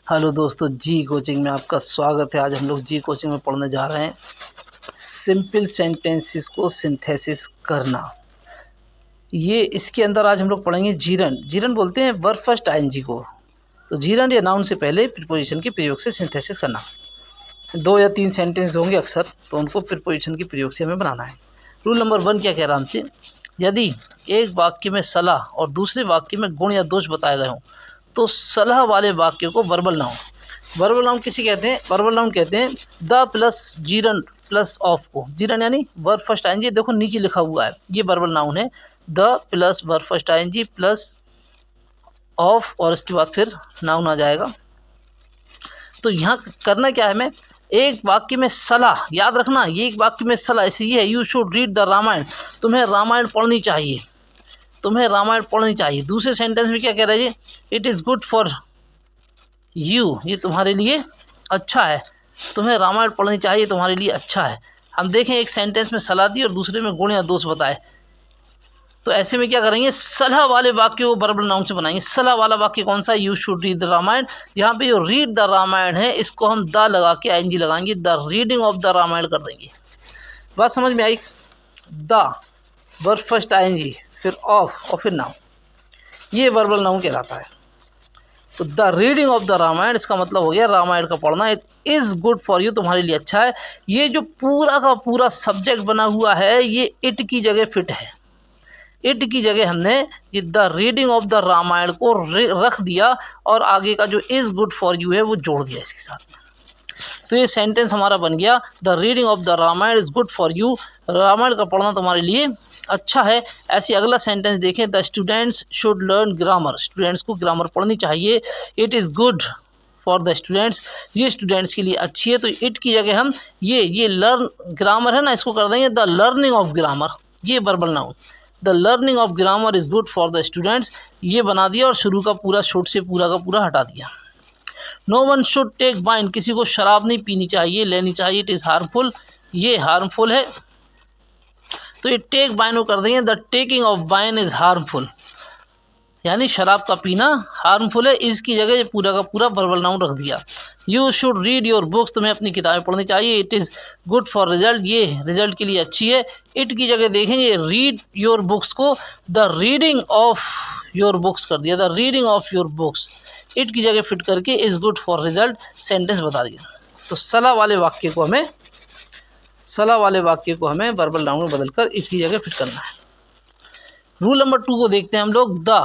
Hello दोस्तों, जी coaching में आपका स्वागत है। आज हम लोग जी कोचिंग में पढ़ने जा रहे हैं सिंपल सेंटेंसेस को सिंथेसिस करना। ये इसके अंदर आज हम लोग पढ़ेंगे जीरन। जीरन बोलते हैं वर्ब फर्स्ट आईएनजी को। तो जीरन या नाउन से पहले प्रीपोजिशन के प्रयोग से सिंथेसिस करना। 2 या 3 सेंटेंस होंगे अक्सर, तो उनको प्रीपोजिशन के प्रयोग से हमें बनाना है। रूल नंबर 1 क्या कह रहा है हमसे, यदि एक वाक्य में सलाह और दूसरे वाक्य में गुण या दोष बताए गए हों तो सलाह वाले वाक्य को वर्बल नाउन। वर्बल नाउन किसे कहते हैं? वर्बल नाउन कहते हैं the plus Jiran plus of को। जीरन यानी वर्ब फर्स्ट आईएनजी, देखो नीचे लिखा हुआ है, ये वर्बल नाउन है। The plus verb first ING plus of और इसके बाद फिर नाउन आ जाएगा। तो यहाँ करना क्या है, हमें एक वाक्य में सलाह, याद रखना ये एक वाक्य में सलाह इसलिए है, you should read the Ramayana, तुम्हें रामायण पढ़नी चाहिए, तुम्हें रामायण पढ़नी चाहिए। दूसरे सेंटेंस में क्या कह रहा है जी, it is good for you, ये तुम्हारे लिए अच्छा है, तुम्हें रामायण पढ़नी चाहिए, तुम्हारे लिए अच्छा है। हम देखें एक सेंटेंस में सलाह दी और दूसरे में गुण या दोष बताए, तो ऐसे में क्या करेंगे, सलाह वाले वाक्य को वर्बल नाउन से बनाएंगे। सलाह वाला वाक्य कौन सा? You should read the Ramayana. यहाँ पे जो रीड द रामायण है इसको हम द लगा के आईएनजी लगाएंगे, the reading of the Ramayana कर देंगे। बात समझ में आई? द वर्ब फर्स्ट आईएनजी फिर ऑफ और फिर नाउन, ये वर्बल नाउन कहलाता है। तो the reading of the Ramayana, इसका मतलब हो गया रामायण का पढ़ना। It is good for you, तुम्हारे लिए अच्छा है। ये जो पूरा का पूरा सब्जेक्ट बना हुआ है ये इट की जगह फिट है। इट की जगह हमने ये the reading of the Ramayana को रख दिया और आगे का जो इज़ गुड फॉर यू है वो जोड़ दिया इसके साथ। तो ये सेंटेंस हमारा बन गया, the reading of the Ramayana is good for you, Ramayana का पढ़ना तुम्हारे लिए अच्छा है। ऐसे अगला सेंटेंस देखें, the students should learn grammar, students को ग्रामर पढ़नी चाहिए। It is good for the students, ये स्टूडेंट्स के लिए अच्छी है। तो इट की जगह हम ये लर्न ग्रामर है ना, इसको कर देंगे द लर्निंग ऑफ ग्रामर, ये verbal noun. The learning of grammar is good for the students, ये बना दिया और शुरू का पूरा शुड से पूरा का पूरा हटा दिया। No one should take wine, किसी को शराब नहीं पीनी चाहिए, लेनी चाहिए। इट इज़ हार्मफुल, ये हार्मफुल है। तो ये टेक वाइन को कर देंगे the taking of wine is harmful, यानी शराब का पीना हार्मफुल है। इसकी जगह ये पूरा का पूरा वर्बल नाउन रख दिया। You should read your books, तुम्हें अपनी किताबें पढ़नी चाहिए। It is good for result, ये रिजल्ट के लिए अच्छी है। इट की जगह देखेंगे रीड योर बुक्स को the reading of your books कर दिया, the reading of your books. It की जगह फिट करके is good for result sentence बता दिया। तो सलाह वाले वाक्य को हमें वर्बल नाउन में बदलकर इट की जगह फिट करना है। रूल नंबर 2 को देखते हैं हम लोग। द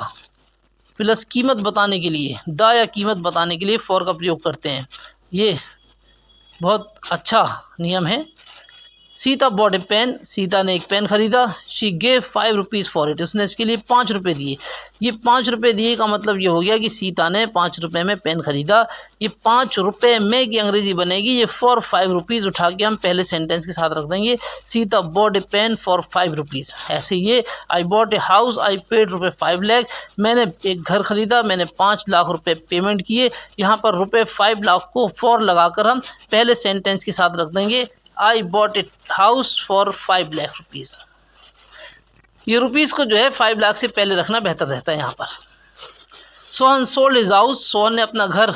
प्लस कीमत बताने के लिए, द या कीमत बताने के लिए फॉर का प्रयोग करते हैं। ये बहुत अच्छा नियम है। Sita bought a pen, Sita ने एक पेन खरीदा। She gave 5 rupees for it, उसने इसके लिए 5 रुपये दिए। ये 5 रुपये दिए का मतलब ये हो गया कि सीता ने 5 रुपये में पेन खरीदा। ये 5 रुपये में की अंग्रेजी बनेगी, ये फॉर 5 रुपीज़ उठा के हम पहले सेंटेंस के साथ रख देंगे। Sita bought a pen for 5 rupees. ऐसे ये I bought a house, I paid रुपये 5 लाख, मैंने एक घर खरीदा, मैंने 5 लाख रुपये पेमेंट किए। यहाँ पर रुपये 5 लाख को फॉर लगाकर हम पहले सेंटेंस के साथ रख देंगे, आई bought a house for 5 lakh rupees. ये रुपीज़ को जो है 5 लाख से पहले रखना बेहतर रहता है यहाँ पर। Sohan sold his house, Sohan ने अपना घर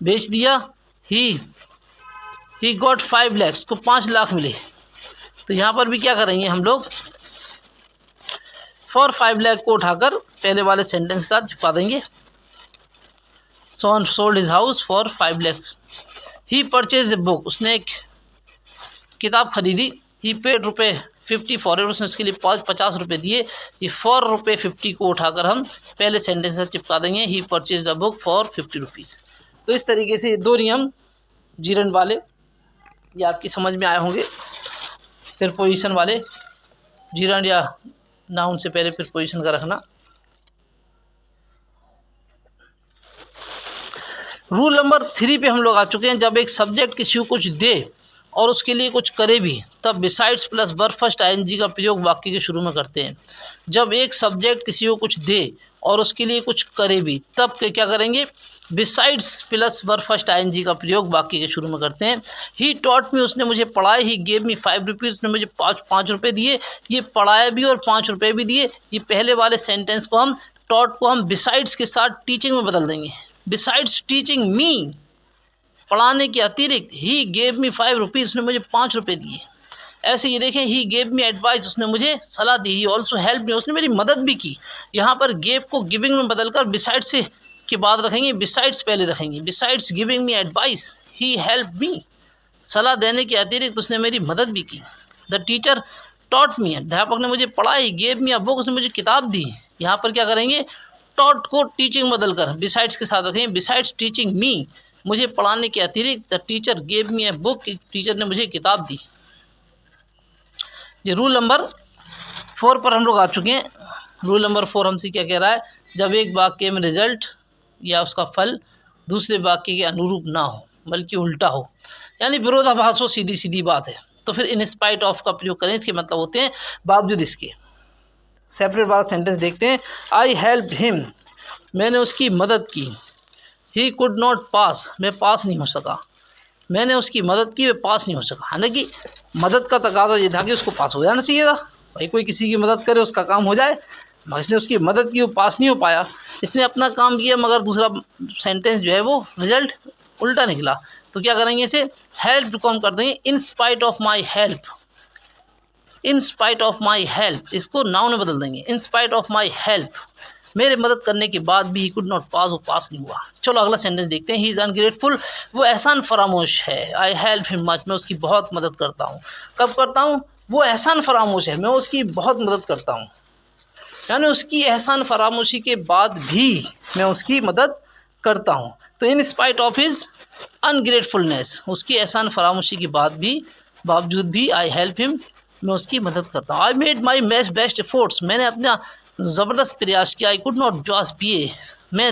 बेच दिया। ही गॉट 5 लाख, उसको 5 लाख मिले। तो यहाँ पर भी क्या करेंगे हम लोग, फॉर 5 लाख को उठाकर पहले वाले सेंटेंस के साथ चिपका देंगे। Sohan sold his house for 5 lakh. He purchase a book, उसने एक किताब खरीदी। ही पेड रुपये 50 फॉर इट, उसने उसके लिए 50 रुपये दिए। ये फॉर रुपये 50 को उठाकर हम पहले सेंटेंस से चिपका देंगे, he purchase the book for 50 rupees. तो इस तरीके से 2 नियम जीरन वाले ये आपकी समझ में आए होंगे। फिर पोजीशन वाले, जीरन या नाउन से पहले फिर पोजीशन का रखना। रूल नंबर 3 पे हम लोग आ चुके हैं। जब एक सब्जेक्ट किसी को कुछ दे और उसके लिए कुछ करे भी, तब besides plus verb first ING का प्रयोग वाक्य के शुरू में करते हैं। जब एक सब्जेक्ट किसी को कुछ दे और उसके लिए कुछ करे भी, तब क्या करेंगे, besides plus verb first ING का प्रयोग वाक्य के शुरू में करते हैं। ही टॉट मी, उसने मुझे पढ़ाया। ही गेव मी 5 रुपीज़, उसने मुझे 5 रुपये दिए। ये पढ़ाया भी और 5 रुपये भी दिए। ये पहले वाले सेंटेंस को हम टॉट को हम बिसाइड्स के साथ टीचिंग में बदल देंगे। बिसाइड्स टीचिंग मी, पढ़ाने के अतिरिक्त, ही गेव मी 5 रुपीज़, उसने मुझे 5 रुपये दिए। ऐसे ये देखें, ही गेव मी एडवाइस, उसने मुझे सलाह दी। ही ऑल्सो हेल्प मी, उसने मेरी मदद भी की। यहाँ पर गेव को गिविंग में बदलकर बिसाइड्स से के बाद रखेंगे, बिसाइड्स पहले रखेंगे। बिसाइड्स गिविंग मी एडवाइस ही हेल्प मी, सलाह देने के अतिरिक्त उसने मेरी मदद भी की। द टीचर टॉट मी, अध्यापक ने मुझे पढ़ाई। गेव मी अ बुक, उसने मुझे किताब दी। यहाँ पर क्या करेंगे, टॉट को टीचिंग बदलकर बिसाइड्स के साथ रखेंगे। बिसाइड्स टीचिंग मी, मुझे पढ़ाने के अतिरिक्त, the teacher gave me a book, teacher ने मुझे किताब दी। ये रूल नंबर 4 पर हम लोग आ चुके हैं। रूल नंबर 4 हमसे क्या कह रहा है, जब एक वाक्य में रिजल्ट या उसका फल दूसरे वाक्य के अनुरूप ना हो बल्कि उल्टा हो, यानी विरोधाभास हो, सीधी सीधी बात है, तो फिर इन स्पाइट ऑफ का प्रयोग करें। इसके मतलब होते हैं बावजूद इसके। सेपरेट वाला सेंटेंस देखते हैं। आई हेल्प हिम, मैंने उसकी मदद की। ही कुड नॉट पास, मैं पास नहीं हो सका। मैंने उसकी मदद की, वे पास नहीं हो सका। हालांकि मदद का तकाजा ये था कि उसको पास हो जाना चाहिए था। भाई कोई किसी की मदद करे उसका काम हो जाए, मगर इसने उसकी मदद की, वो पास नहीं हो पाया। इसने अपना काम किया मगर दूसरा सेंटेंस जो है वो रिजल्ट उल्टा निकला। तो क्या करेंगे, इसे हेल्प को हम कर देंगे in spite of my help. In spite of my help, इसको नाउन में बदल देंगे। In spite of my help, मेरे मदद करने के बाद भी ही कुड नॉट पास, वो पास नहीं हुआ। चलो अगला सेंटेंस देखते हैं। ही इज़ अनग्रेटफुल, वो एहसान फरामोश है। आई हेल्प हिम मच, मैं उसकी बहुत मदद करता हूँ। कब करता हूँ, वो एहसान फरामोश है, मैं उसकी बहुत मदद करता हूँ। यानी उसकी एहसान फरामोशी के बाद भी मैं उसकी मदद करता हूँ। तो इन स्पाइट ऑफ हिज अनग्रेटफुलनेस, उसकी एहसान फरामोशी के बाद भी, बावजूद भी, आई हेल्प हिम, मैं उसकी मदद करता हूँ। I made my best efforts, मैंने अपना ज़बरदस्त प्रयास किया। I could not pass BA, मैं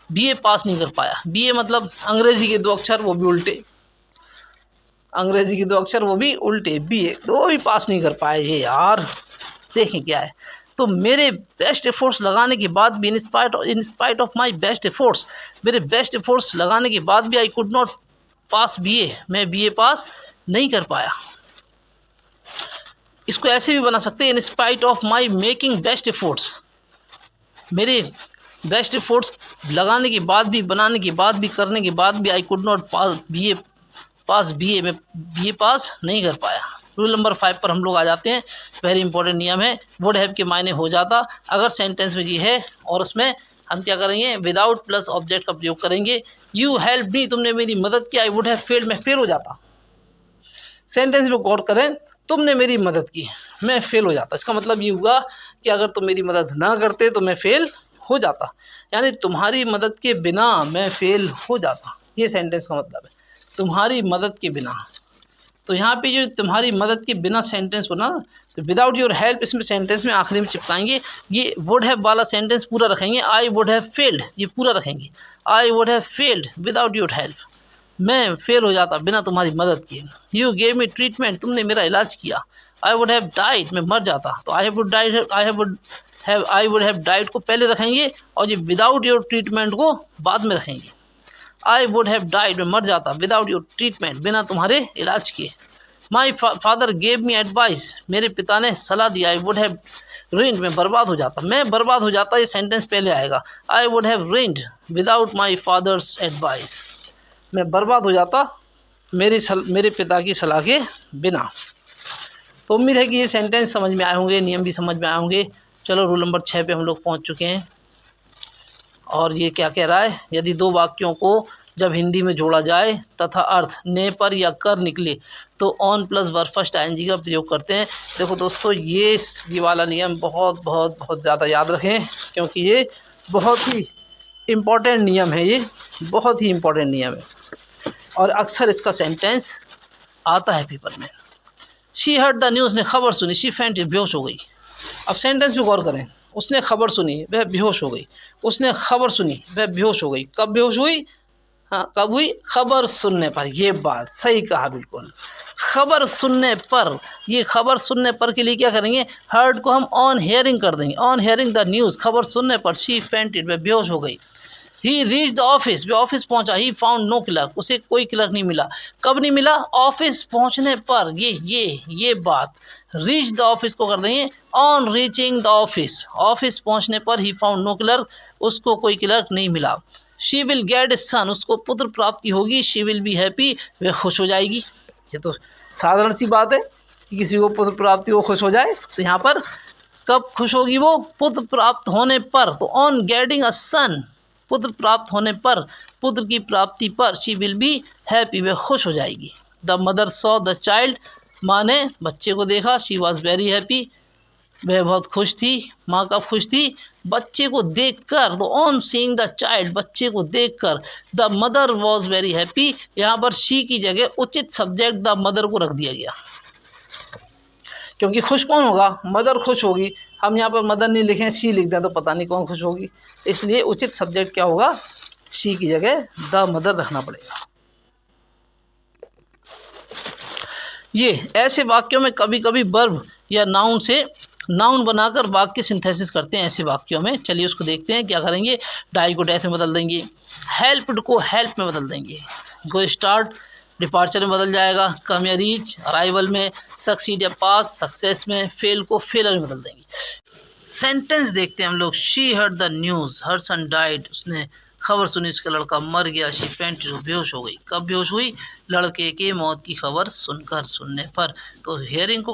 BA पास नहीं कर पाया। BA मतलब अंग्रेज़ी के 2 अक्षर वो भी उल्टे, अंग्रेज़ी के 2 अक्षर वो भी उल्टे, BA तो भी पास नहीं कर पाए। ये यार देखें क्या है, तो मेरे बेस्ट एफर्ट्स लगाने के बाद भी, in spite of my best efforts, मेरे बेस्ट एफर्ट्स लगाने के बाद भी, I could not pass BA, मैं BA पास नहीं कर पाया। इसको ऐसे भी बना सकते हैं, in spite of my making best efforts, मेरे बेस्ट एफर्ट्स लगाने के बाद भी, बनाने के बाद भी, करने के बाद भी, I could not pass BA, मैं BA पास नहीं कर पाया। रूल नंबर 5 पर हम लोग आ जाते हैं। वेरी इंपॉर्टेंट नियम है। वुड हैव के मायने हो जाता अगर सेंटेंस में ये है, और उसमें हम क्या करेंगे, विदाउट प्लस ऑब्जेक्ट का प्रयोग करेंगे। यू हेल्प मी, तुमने मेरी मदद की। आई वुड हैव फेल्ड, मैं फेल हो जाता। सेंटेंस में गौर करें, तुमने मेरी मदद की, मैं फेल हो जाता। इसका मतलब ये हुआ कि अगर तुम मेरी मदद ना करते तो मैं फेल हो जाता, यानी तुम्हारी मदद के बिना मैं फेल हो जाता। ये सेंटेंस का मतलब है, तुम्हारी मदद के बिना। तो यहाँ पे जो तुम्हारी मदद के बिना सेंटेंस बना, तो विदाउट योर हेल्प इसमें सेंटेंस में आखिरी में चिपकाएंगे। ये वुड हैव वाला सेंटेंस पूरा रखेंगे। आई वुड हैव फेल्ड, ये पूरा रखेंगे। आई would have failed without your help, मैं फेल हो जाता बिना तुम्हारी मदद के। यू गेव मी ट्रीटमेंट, तुमने मेरा इलाज किया। आई वुड हैव डाइड, मैं मर जाता। तो आई वुड हैव डाइड को पहले रखेंगे और ये विदाउट योर ट्रीटमेंट को बाद में रखेंगे। आई वुड हैव डाइड, मैं मर जाता, विदाउट योर ट्रीटमेंट, बिना तुम्हारे इलाज के। My father gave me advice, मेरे पिता ने सलाह दी। आई वुड हैव रेंड, मैं बर्बाद हो जाता, मैं बर्बाद हो जाता, ये सेंटेंस पहले आएगा। I would have ruined without my father's advice, मैं बर्बाद हो जाता मेरे पिता की सलाह के बिना। तो उम्मीद है कि ये सेंटेंस समझ में आए होंगे, नियम भी समझ में आए होंगे। चलो रूल नंबर 6 पे हम लोग पहुंच चुके हैं। और ये क्या कह रहा है, यदि 2 वाक्यों को जब हिंदी में जोड़ा जाए तथा अर्थ ने पर या कर निकले तो on plus verb first ING का प्रयोग करते हैं। देखो दोस्तों, ये वाला नियम बहुत बहुत बहुत ज़्यादा याद रखें, क्योंकि ये बहुत ही इम्पॉर्टेंट नियम है। ये बहुत ही इम्पॉर्टेंट नियम है और अक्सर इसका सेंटेंस आता है पेपर में। शी हर्ड द न्यूज़, ने खबर सुनी। शी फेंट, बेहोश हो गई। अब सेंटेंस पे गौर करें, उसने खबर सुनी, वह बेहोश हो गई। उसने खबर सुनी, वह बेहोश हो गई। कब बेहोश हुई? हाँ, कब हुई? खबर सुनने पर। ये बात सही कहा, बिल्कुल खबर सुनने पर। ये खबर सुनने पर के लिए क्या करेंगे, हर्ड को हम ऑन हेयरिंग कर देंगे। ऑन हेयरिंग द न्यूज़, खबर सुनने पर। शी फेंटेड, वह बेहोश हो गई। ही रीच द ऑफिस, वह ऑफिस पहुंचा। ही फाउंड नो क्लर्क, उसे कोई क्लर्क नहीं मिला। कब नहीं मिला? ऑफिस पहुंचने पर। ये बात रीच द ऑफिस को कर देंगे on reaching the office. Office पहुंचने पर ही फाउंड नो क्लर्क, उसको कोई क्लर्क नहीं मिला। शी विल गेट ए सन, उसको पुत्र प्राप्ति होगी। शी विल बी हैप्पी, वह खुश हो जाएगी। ये तो साधारण सी बात है कि किसी को पुत्र प्राप्ति हो खुश हो जाए। तो यहाँ पर कब खुश होगी वो? पुत्र प्राप्त होने पर। तो ऑन गेटिंग अ सन, पुत्र प्राप्त होने पर, पुत्र की प्राप्ति पर, शी विल बी हैप्पी, वह खुश हो जाएगी। The mother saw the child, माँ ने बच्चे को देखा। शी वॉज वेरी हैप्पी, वह बहुत खुश थी। माँ कब खुश थी? बच्चे को देखकर। तो ऑन सीइंग द चाइल्ड, बच्चे को देखकर। The mother was very happy, यहाँ पर शी की जगह उचित सब्जेक्ट द मदर को रख दिया गया, क्योंकि खुश कौन होगा? मदर खुश होगी। हम यहाँ पर मदर नहीं लिखें, शी लिख दें तो पता नहीं कौन खुश होगी, इसलिए उचित सब्जेक्ट क्या होगा? शी की जगह द मदर रखना पड़ेगा। ये ऐसे वाक्यों में कभी कभी वर्ब या नाउन से नाउन बनाकर वाक्य सिंथेसिस करते हैं ऐसे वाक्यों में। चलिए उसको देखते हैं क्या करेंगे। डाई को डैश में बदल देंगे, हेल्प्ड को हेल्प में बदल देंगे, गो स्टार्ट डिपार्चर में बदल जाएगा, कम या रीच अराइवल में, सक्सीड या पास सक्सेस में, फेल को फेलर में बदल देंगे। सेंटेंस देखते हैं हम लोग। She heard the news, her son died, उसने खबर सुनी उसका लड़का मर गया। शी फेंटेड, बेहोश हो गई। कब बेहोश हुई? लड़के के मौत की खबर सुनने पर। तो हेयर को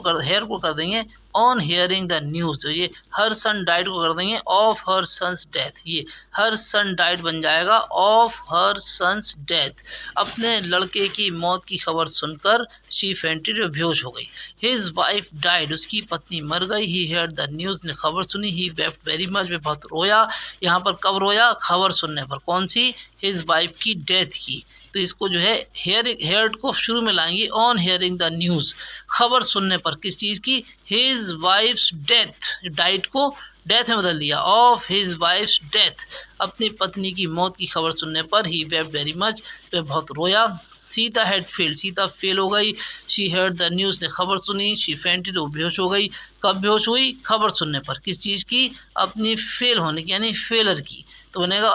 कर देंगे ऑन हेयरिंग द न्यूज़। तो ये हर सन डाइड को कर देंगे ऑफ हर सन्स डेथ। ये हर सन डाइड बन जाएगा ऑफ हर सन्स डेथ। अपने लड़के की मौत की खबर सुनकर शी फेंटेड, बेहोश हो गई। हिज वाइफ डाइड, उसकी पत्नी मर गई। ही हेयर्ड द न्यूज़, ने खबर सुनी। ही वेप्ट वेरी मच, वे बहुत रोया। यहाँ पर कब रोया? खबर सुनने पर। कौन सी? हिज वाइफ की डेथ की। तो इसको जो है हेयर्ड को शुरू में लाएंगे ऑन हेयरिंग द न्यूज़, खबर सुनने पर। किस चीज़ की? हिज वाइफ्स डेथ, डाइट को डेथ में बदल दिया ऑफ हिज वाइफ्स डेथ, अपनी पत्नी की मौत की खबर सुनने पर। ही वेप्ट वेरी मच, वह बहुत रोया। Sita had failed, Sita fail हो गई। शी हर्ड द न्यूज़, ने खबर सुनी। शी फेंटेड, वो बेहोश हो गई। कब बेहोश हुई? खबर सुनने पर। किस चीज़ की? अपनी फेल होने की, यानी फेलर की। तो बनेगा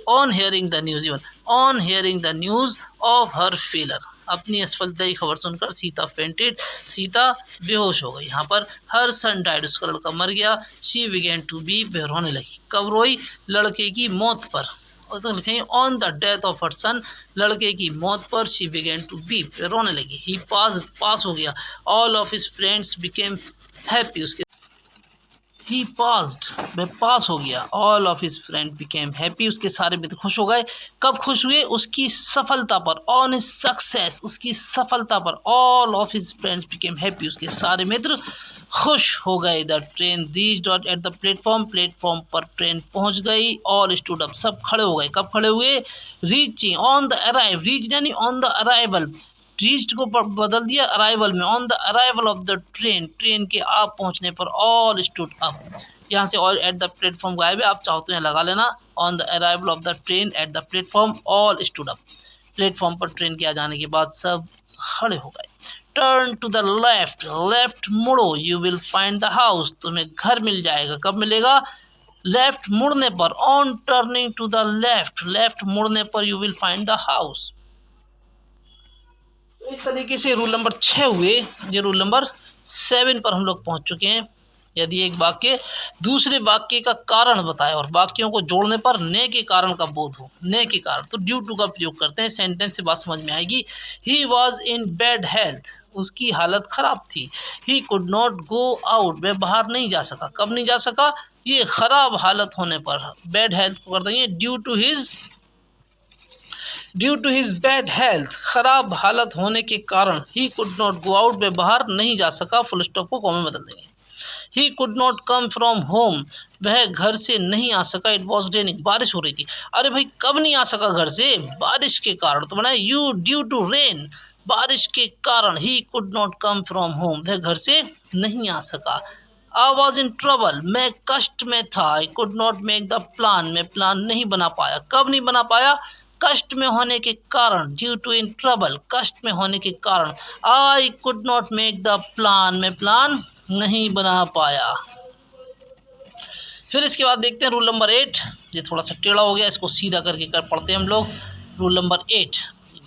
on hearing the news, even on hearing the news of her failure, अपनी असफलता की खबर सुनकर सीता फेंटेड, सीता बेहोश हो गई। यहाँ पर हर सन डाइड, उसका लड़का मर गया। शी बिगेन टू बी, वह रोने लगी। कब रोई? लड़के की मौत पर। और तो लिखेंगे on the death of her son, लड़के की मौत पर शी बिगेन टू बी, वह रोने लगी। ही पास हो गया। All of his friends became happy, उसके ही पास्ड, वह पास हो गया। All of his friend became happy, उसके सारे मित्र खुश हो गए। कब खुश हुए? उसकी सफलता पर। ऑन हिज सक्सेस, उसकी सफलता पर। All of his friends became happy, उसके सारे मित्र खुश हो गए। The train reached eight the platform, platform पर ट्रेन पहुंच गई। ऑल स्टूड अप, सब खड़े हो गए। कब खड़े हुए? Reaching on the arrive, reach यानी ऑन द अराइवल, रीच्ड को बदल दिया अराइवल में। On the arrival of the train, train के आप पहुंचने पर। ऑल स्टूड अप, यहाँ से ऑल एट द प्लेटफॉर्म गायब है, आप चाहो तो यहाँ लगा लेना। On the arrival of the train at the platform, all stood up, platform पर ट्रेन के आ जाने के बाद सब खड़े हो गए। Turn to the left, left मुड़ो। You will find the house, तुम्हें घर मिल जाएगा। कब मिलेगा? लेफ्ट मुड़ने पर। On turning to the left, left मुड़ने पर you will find the house. तो इस तरीके से रूल नंबर 6 हुए। ये रूल नंबर 7 पर हम लोग पहुंच चुके हैं। यदि एक वाक्य दूसरे वाक्य का कारण बताए और वाक्यों को जोड़ने पर ने के कारण का बोध हो, ने के कारण, तो ड्यू टू का प्रयोग करते हैं। सेंटेंस से बात समझ में आएगी। He was in bad health, उसकी हालत खराब थी। ही कुड नॉट गो आउट, वह बाहर नहीं जा सका। कब नहीं जा सका? ये खराब हालत होने पर। बैड हेल्थ को कर देंगे due to his bad health, खराब हालत होने के कारण। He could not go out, वह बाहर नहीं जा सका। फुल स्टॉप को कॉमा में बदल देंगे। ही could not come from home, वह घर से नहीं आ सका। इट वॉज रेनिंग, बारिश हो रही थी। अरे भाई कब नहीं आ सका घर से? बारिश के कारण। तो बनाए यू ड्यू टू रेन, बारिश के कारण। He could not come from home, वह घर से नहीं आ सका। आई वॉज इन ट्रबल, मैं कष्ट में था। I could not make the plan, मैं प्लान नहीं बना पाया। कब नहीं बना पाया? कष्ट में होने के कारण। ड्यू टू इन ट्रबल, कष्ट में होने के कारण। I could not make the plan, मैं प्लान नहीं बना पाया। फिर इसके बाद देखते हैं रूल नंबर 8। ये थोड़ा सा टेढ़ा हो गया, इसको सीधा करके पढ़ते हैं हम लोग। रूल नंबर 8,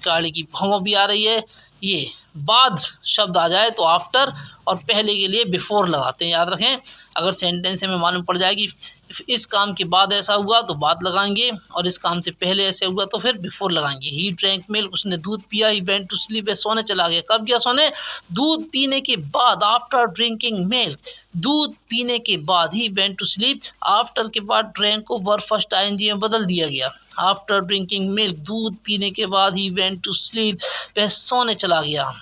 गाड़ी की भौं भी आ रही है। ये बाद शब्द आ जाए तो आफ्टर और पहले के लिए बिफोर लगाते हैं। याद रखें, अगर सेंटेंस में मालूम पड़ जाएगी इस काम के बाद ऐसा हुआ तो बाद लगाएंगे, और इस काम से पहले ऐसे हुआ तो फिर बिफोर लगाएंगे। ही ड्रैंक मिल्क, उसने दूध पिया। ही वेंट टू स्लीप, सोने चला गया। कब गया सोने? दूध पीने के बाद, आफ्टर ड्रिंकिंग मिल्क, दूध पीने के बाद। He went to sleep, after के बाद ड्रैंक को वर्ब फर्स्ट आईएनजी में बदल दिया गया। आफ्टर ड्रिंकिंग मिल्क, दूध पीने के बाद। ही वेंट टू स्लीप, वह सोने चला गया।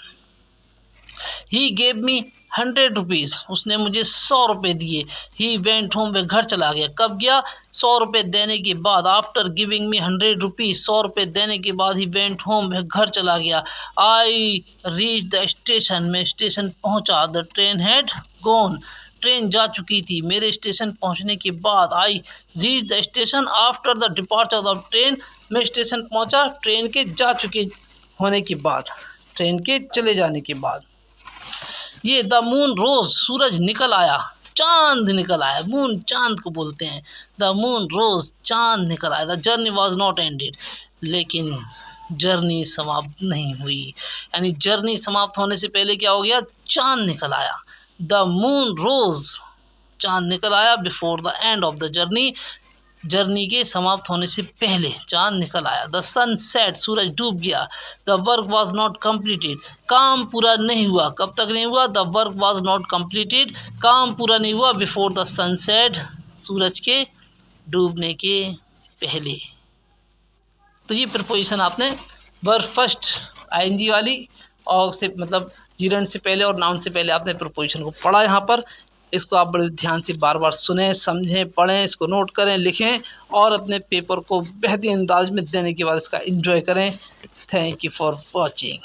ही गेव मी 100 रुपीज़, उसने मुझे 100 रुपये दिए। ही वेंट होम, वह घर चला गया। कब गया? 100 रुपये देने के बाद। आफ्टर गिविंग मी 100 रुपीज़, 100 रुपये देने के बाद। ही वेंट होम, वह घर चला गया। आई रीच द स्टेशन, मैं स्टेशन पहुंचा। The train had gone, train जा चुकी थी। मेरे स्टेशन पहुंचने के बाद। I reach the station after the departure of train, मैं स्टेशन पहुंचा ट्रेन के जा चुके होने के बाद, ट्रेन के चले जाने के बाद। ये द मून रोज, सूरज निकल आया, चांद निकल आया। मून चांद को बोलते हैं। द मून रोज, चांद निकल आया। The journey was not ended, लेकिन जर्नी समाप्त नहीं हुई। यानी जर्नी समाप्त होने से पहले क्या हो गया? चांद निकल आया। द मून रोज, चांद निकल आया। Before the end of the journey, journey के समाप्त होने से पहले चांद निकल आया। द सन सेट, सूरज डूब गया। The work was not completed, काम पूरा नहीं हुआ। कब तक नहीं हुआ? The work was not completed, काम पूरा नहीं हुआ। बिफोर द सन सेट, सूरज के डूबने के पहले। तो ये प्रपोजिशन आपने वर्ब फर्स्ट आईएनजी वाली और से मतलब जीरंड से पहले और नाउन से पहले आपने प्रपोजिशन को पढ़ा। यहाँ पर इसको आप बड़े ध्यान से बार बार सुने, समझें, पढ़ें, इसको नोट करें, लिखें और अपने पेपर को बेहतरीन अंदाज में देने के बाद इसका एंजॉय करें। Thank you for watching.